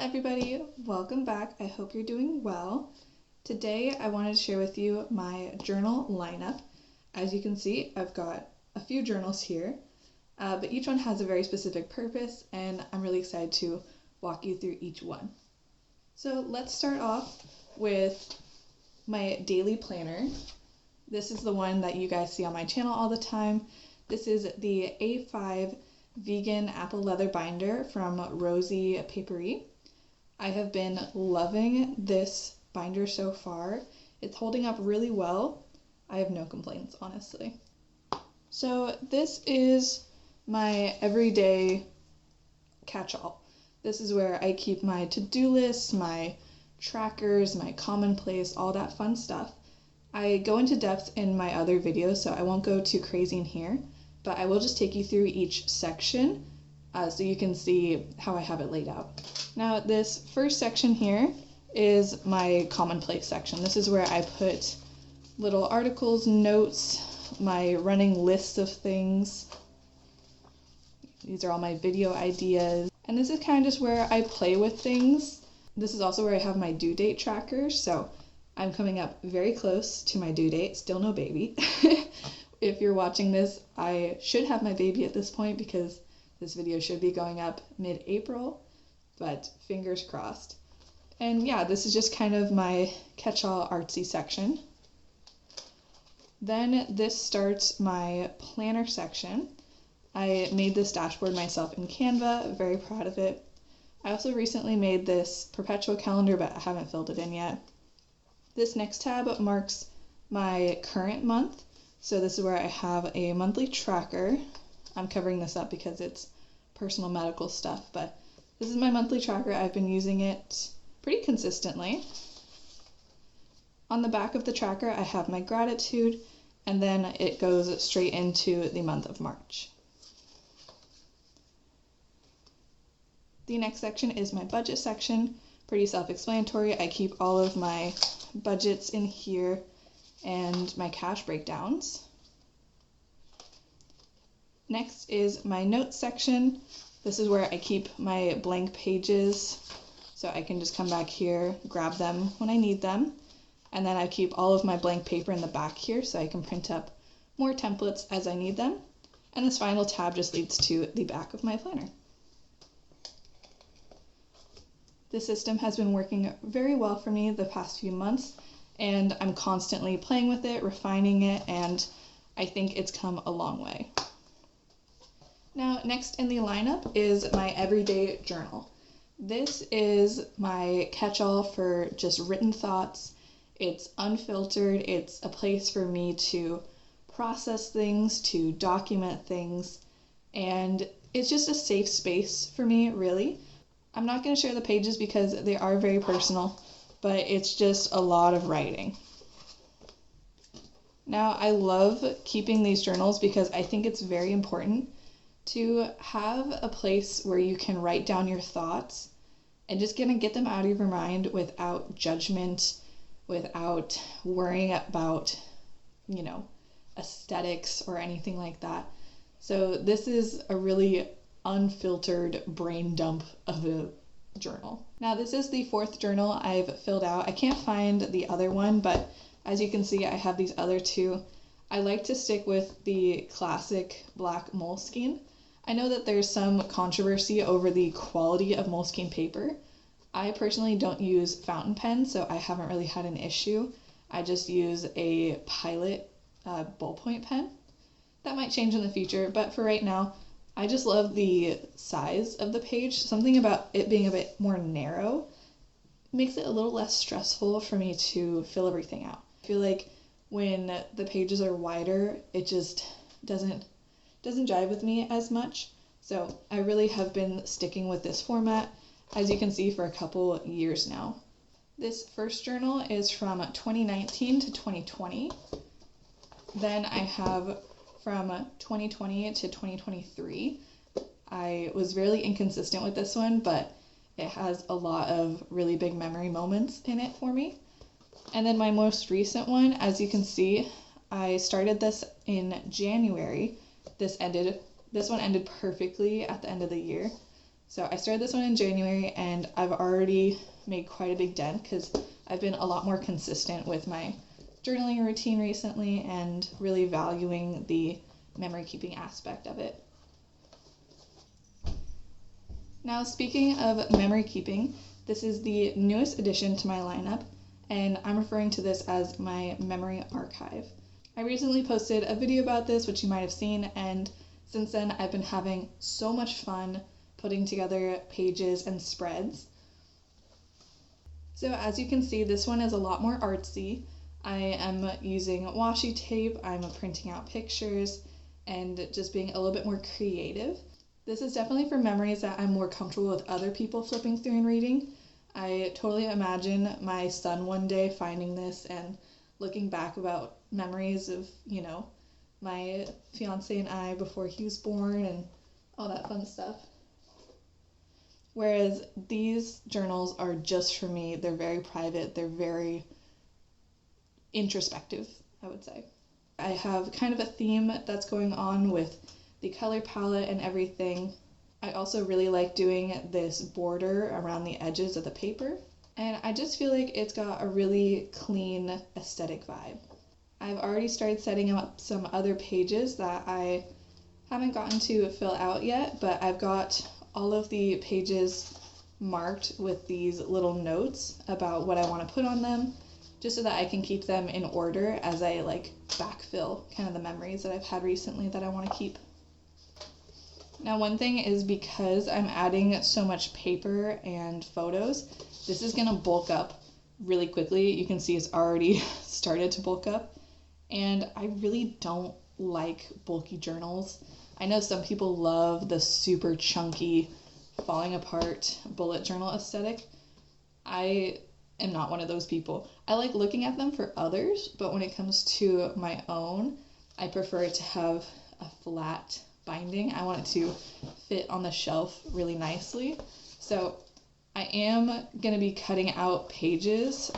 everybody, welcome back. I hope you're doing well. Today I wanted to share with you my journal lineup. As you can see, I've got a few journals here, but each one has a very specific purpose, and I'm really excited to walk you through each one. So let's start off with my daily planner. This is the one that you guys see on my channel all the time. This is the A5 vegan apple leather binder from Rosie Paperie. I have been loving this binder so far. It's holding up really well. I have no complaints, honestly. So this is my everyday catch-all. This is where I keep my to-do lists, my trackers, my commonplace, all that fun stuff. I go into depth in my other videos, so I won't go too crazy in here, but I will just take you through each section so you can see how I have it laid out. Now, this first section here is my commonplace section. This is where I put little articles, notes, my running list of things. These are all my video ideas. And this is kind of just where I play with things. This is also where I have my due date trackers, so I'm coming up very close to my due date, still no baby. If you're watching this, I should have my baby at this point because this video should be going up mid-April, but fingers crossed. And yeah, this is just kind of my catch-all artsy section. Then this starts my planner section. I made this dashboard myself in Canva, very proud of it. I also recently made this perpetual calendar, but I haven't filled it in yet. This next tab marks my current month. So this is where I have a monthly tracker. I'm covering this up because it's personal medical stuff, but this is my monthly tracker. I've been using it pretty consistently. On the back of the tracker, I have my gratitude, and then it goes straight into the month of March. The next section is my budget section. Pretty self-explanatory. I keep all of my budgets in here and my cash breakdowns. Next is my notes section. This is where I keep my blank pages, so I can just come back here, grab them when I need them. And then I keep all of my blank paper in the back here so I can print up more templates as I need them. And this final tab just leads to the back of my planner. This system has been working very well for me the past few months, and I'm constantly playing with it, refining it, and I think it's come a long way. Now, next in the lineup is my everyday journal. This is my catch-all for just written thoughts. It's unfiltered. It's a place for me to process things, to document things, and it's just a safe space for me, really. I'm not going to share the pages because they are very personal, but it's just a lot of writing. Now, I love keeping these journals because I think it's very important to have a place where you can write down your thoughts and just gonna get them out of your mind without judgment, without worrying about, aesthetics or anything like that. So this is a really unfiltered brain dump of a journal. Now, this is the fourth journal I've filled out. I can't find the other one, but as you can see, I have these other two. I like to stick with the classic black Moleskine. I know that there's some controversy over the quality of Moleskine paper. I personally don't use fountain pen, so I haven't really had an issue. I just use a Pilot ballpoint pen. That might change in the future, but for right now, I just love the size of the page. Something about it being a bit more narrow makes it a little less stressful for me to fill everything out. I feel like when the pages are wider, it just doesn't jive with me as much. So I really have been sticking with this format, as you can see, for a couple years now. This first journal is from 2019 to 2020. Then I have from 2020 to 2023. I was really inconsistent with this one, but it has a lot of really big memory moments in it for me. And then my most recent one, as you can see, I started this in January. This one ended perfectly at the end of the year. So I started this one in January, and I've already made quite a big dent because I've been a lot more consistent with my journaling routine recently and really valuing the memory keeping aspect of it. Now, speaking of memory keeping, this is the newest addition to my lineup, and I'm referring to this as my memory archive. I recently posted a video about this, which you might have seen, and since then I've been having so much fun putting together pages and spreads. So as you can see, this one is a lot more artsy. I am using washi tape, I'm printing out pictures, and just being a little bit more creative. This is definitely for memories that I'm more comfortable with other people flipping through and reading. I totally imagine my son one day finding this and looking back about memories of, my fiance and I before he was born and all that fun stuff. Whereas these journals are just for me. They're very private. They're very introspective, I would say. I have kind of a theme that's going on with the color palette and everything. I also really like doing this border around the edges of the paper, and I just feel like it's got a really clean aesthetic vibe. I've already started setting up some other pages that I haven't gotten to fill out yet, but I've got all of the pages marked with these little notes about what I want to put on them, just so that I can keep them in order as I backfill kind of the memories that I've had recently that I want to keep. Now, one thing is, because I'm adding so much paper and photos, this is going to bulk up really quickly. You can see it's already started to bulk up, and I really don't like bulky journals. I know some people love the super chunky, falling apart bullet journal aesthetic. I am not one of those people. I like looking at them for others, but when it comes to my own, I prefer it to have a flat binding. I want it to fit on the shelf really nicely. So I am going to be cutting out pages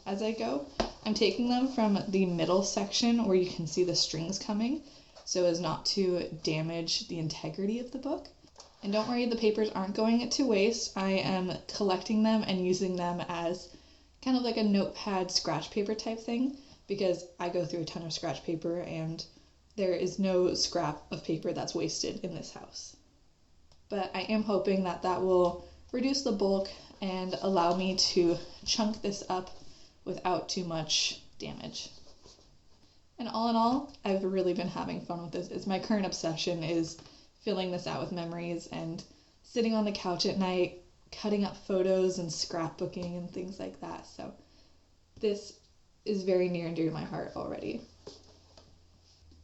as I go. I'm taking them from the middle section where you can see the strings coming, so as not to damage the integrity of the book. And don't worry, the papers aren't going to waste. I am collecting them and using them as kind of like a notepad scratch paper type thing, because I go through a ton of scratch paper and there is no scrap of paper that's wasted in this house. But I am hoping that that will reduce the bulk and allow me to chunk this up without too much damage. And all in all, I've really been having fun with this. It's my current obsession, is filling this out with memories and sitting on the couch at night, cutting up photos and scrapbooking and things like that. So this is very near and dear to my heart already.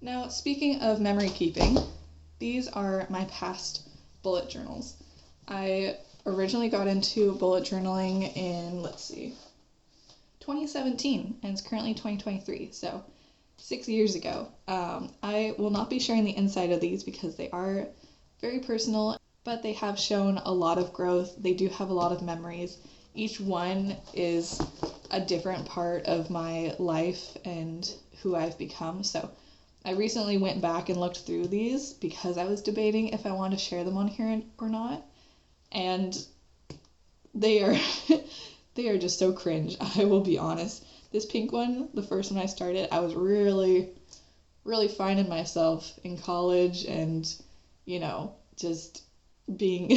Now, speaking of memory keeping, these are my past bullet journals. I originally got into bullet journaling in, 2017, and it's currently 2023, so 6 years ago. I will not be sharing the inside of these because they are very personal, but they have shown a lot of growth. They do have a lot of memories. Each one is a different part of my life and who I've become, so I recently went back and looked through these because I was debating if I wanted to share them on here or not, and they are they are just so cringe. I will be honest. This pink one, the first one I started, I was really finding myself in college and, just being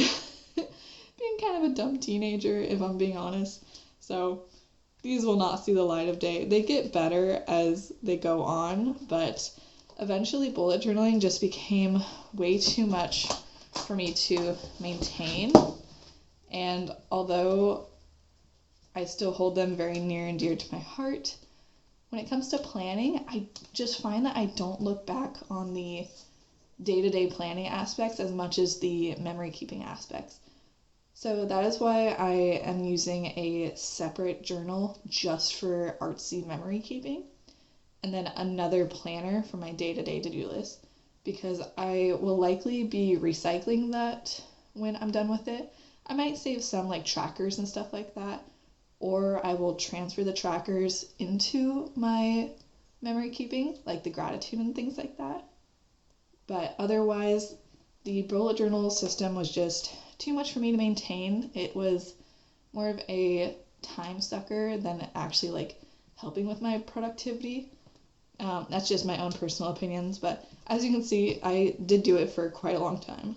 being kind of a dumb teenager, if I'm being honest. So these will not see the light of day. They get better as they go on, but eventually bullet journaling just became way too much for me to maintain. And although I still hold them very near and dear to my heart, when it comes to planning, I just find that I don't look back on the day-to-day planning aspects as much as the memory keeping aspects. So that is why I am using a separate journal just for artsy memory keeping, and then another planner for my day-to-day to-do list, because I will likely be recycling that when I'm done with it. I might save some trackers and stuff like that, or I will transfer the trackers into my memory keeping, like the gratitude and things like that. But otherwise, the bullet journal system was just too much for me to maintain. It was more of a time sucker than actually like helping with my productivity. That's just my own personal opinions, but as you can see, I did do it for quite a long time.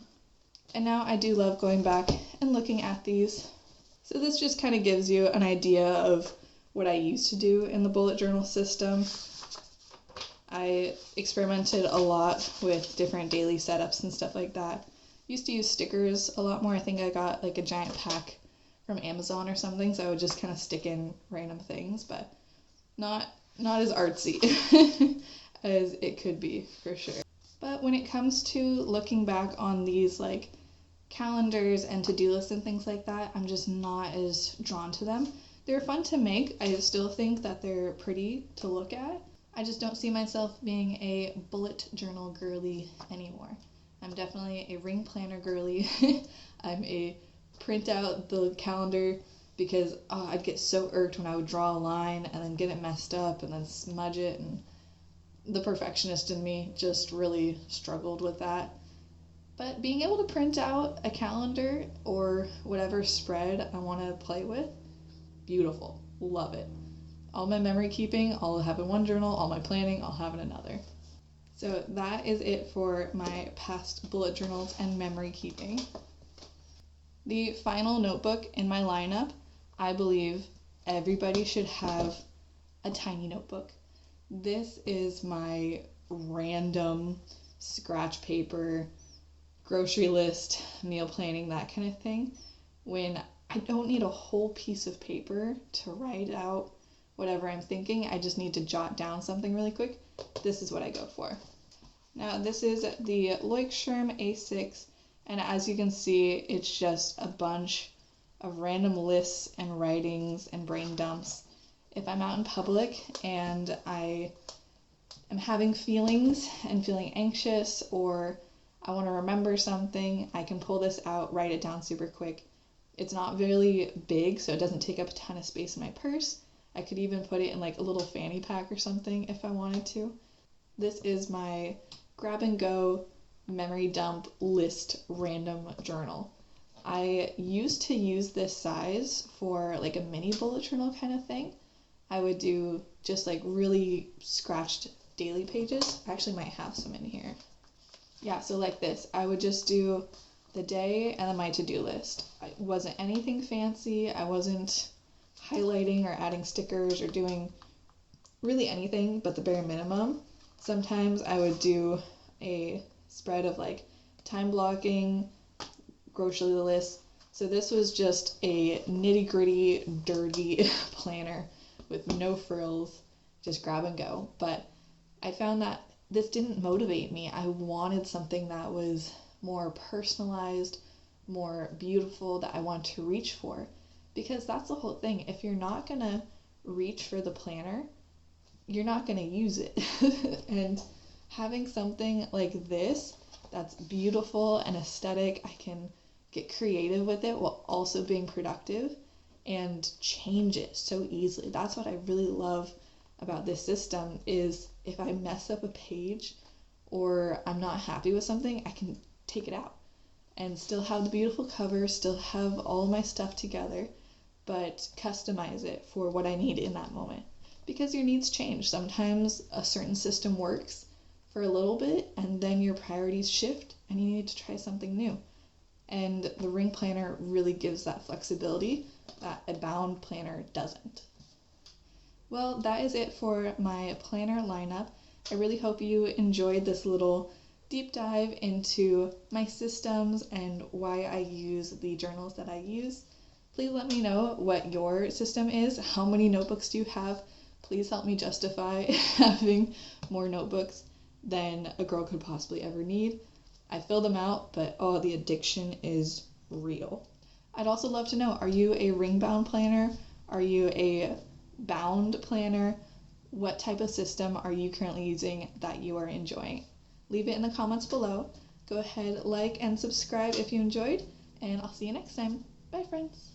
And now I do love going back and looking at these. So this just kind of gives you an idea of what I used to do in the bullet journal system. I experimented a lot with different daily setups and stuff like that. Used to use stickers a lot more. I think I got like a giant pack from Amazon or something, so I would just kind of stick in random things, but not as artsy as it could be, for sure. But when it comes to looking back on these like calendars and to-do lists and things like that, I'm just not as drawn to them. They're fun to make. I still think that they're pretty to look at. I just don't see myself being a bullet journal girly anymore. I'm definitely a ring planner girly. I'm a print out the calendar because I'd get so irked when I would draw a line and then get it messed up and then smudge it, and the perfectionist in me just really struggled with that. But being able to print out a calendar or whatever spread I want to play with, beautiful. Love it. All my memory keeping, I'll have in one journal. All my planning, I'll have in another. So that is it for my past bullet journals and memory keeping. The final notebook in my lineup, I believe everybody should have a tiny notebook. This is my random scratch paper, grocery list, meal planning, that kind of thing. When I don't need a whole piece of paper to write out whatever I'm thinking, I just need to jot down something really quick. This is what I go for. Now this is the Leuchtturm A6, and as you can see, it's just a bunch of random lists and writings and brain dumps. If I'm out in public and I am having feelings and feeling anxious, or I want to remember something, I can pull this out, write it down super quick. It's not really big, so it doesn't take up a ton of space in my purse. I could even put it in like a little fanny pack or something if I wanted to. This is my grab and go memory dump list random journal. I used to use this size for like a mini bullet journal kind of thing. I would do just like really scratched daily pages. I actually might have some in here. Yeah, so like this. I would just do the day and then my to-do list. It wasn't anything fancy. I wasn't highlighting or adding stickers or doing really anything but the bare minimum. Sometimes I would do a spread of like time blocking, grocery list. So this was just a nitty-gritty, dirty planner with no frills, just grab and go. But I found that this didn't motivate me. I wanted something that was more personalized, more beautiful, that I want to reach for. Because that's the whole thing. If you're not gonna reach for the planner, you're not gonna use it. And having something like this that's beautiful and aesthetic, I can get creative with it while also being productive and change it so easily. That's what I really love about this system, is if I mess up a page or I'm not happy with something, I can take it out and still have the beautiful cover, still have all my stuff together, but customize it for what I need in that moment. Because your needs change. Sometimes a certain system works for a little bit and then your priorities shift and you need to try something new. And the ring planner really gives that flexibility that a bound planner doesn't. Well, that is it for my planner lineup. I really hope you enjoyed this little deep dive into my systems and why I use the journals that I use. Please let me know what your system is. How many notebooks do you have? Please help me justify having more notebooks than a girl could possibly ever need. I fill them out, but the addiction is real. I'd also love to know, are you a ring bound planner? Are you a bound planner? What type of system are you currently using that you are enjoying? Leave it in the comments below. Go ahead, like and subscribe if you enjoyed, and I'll see you next time. Bye, friends.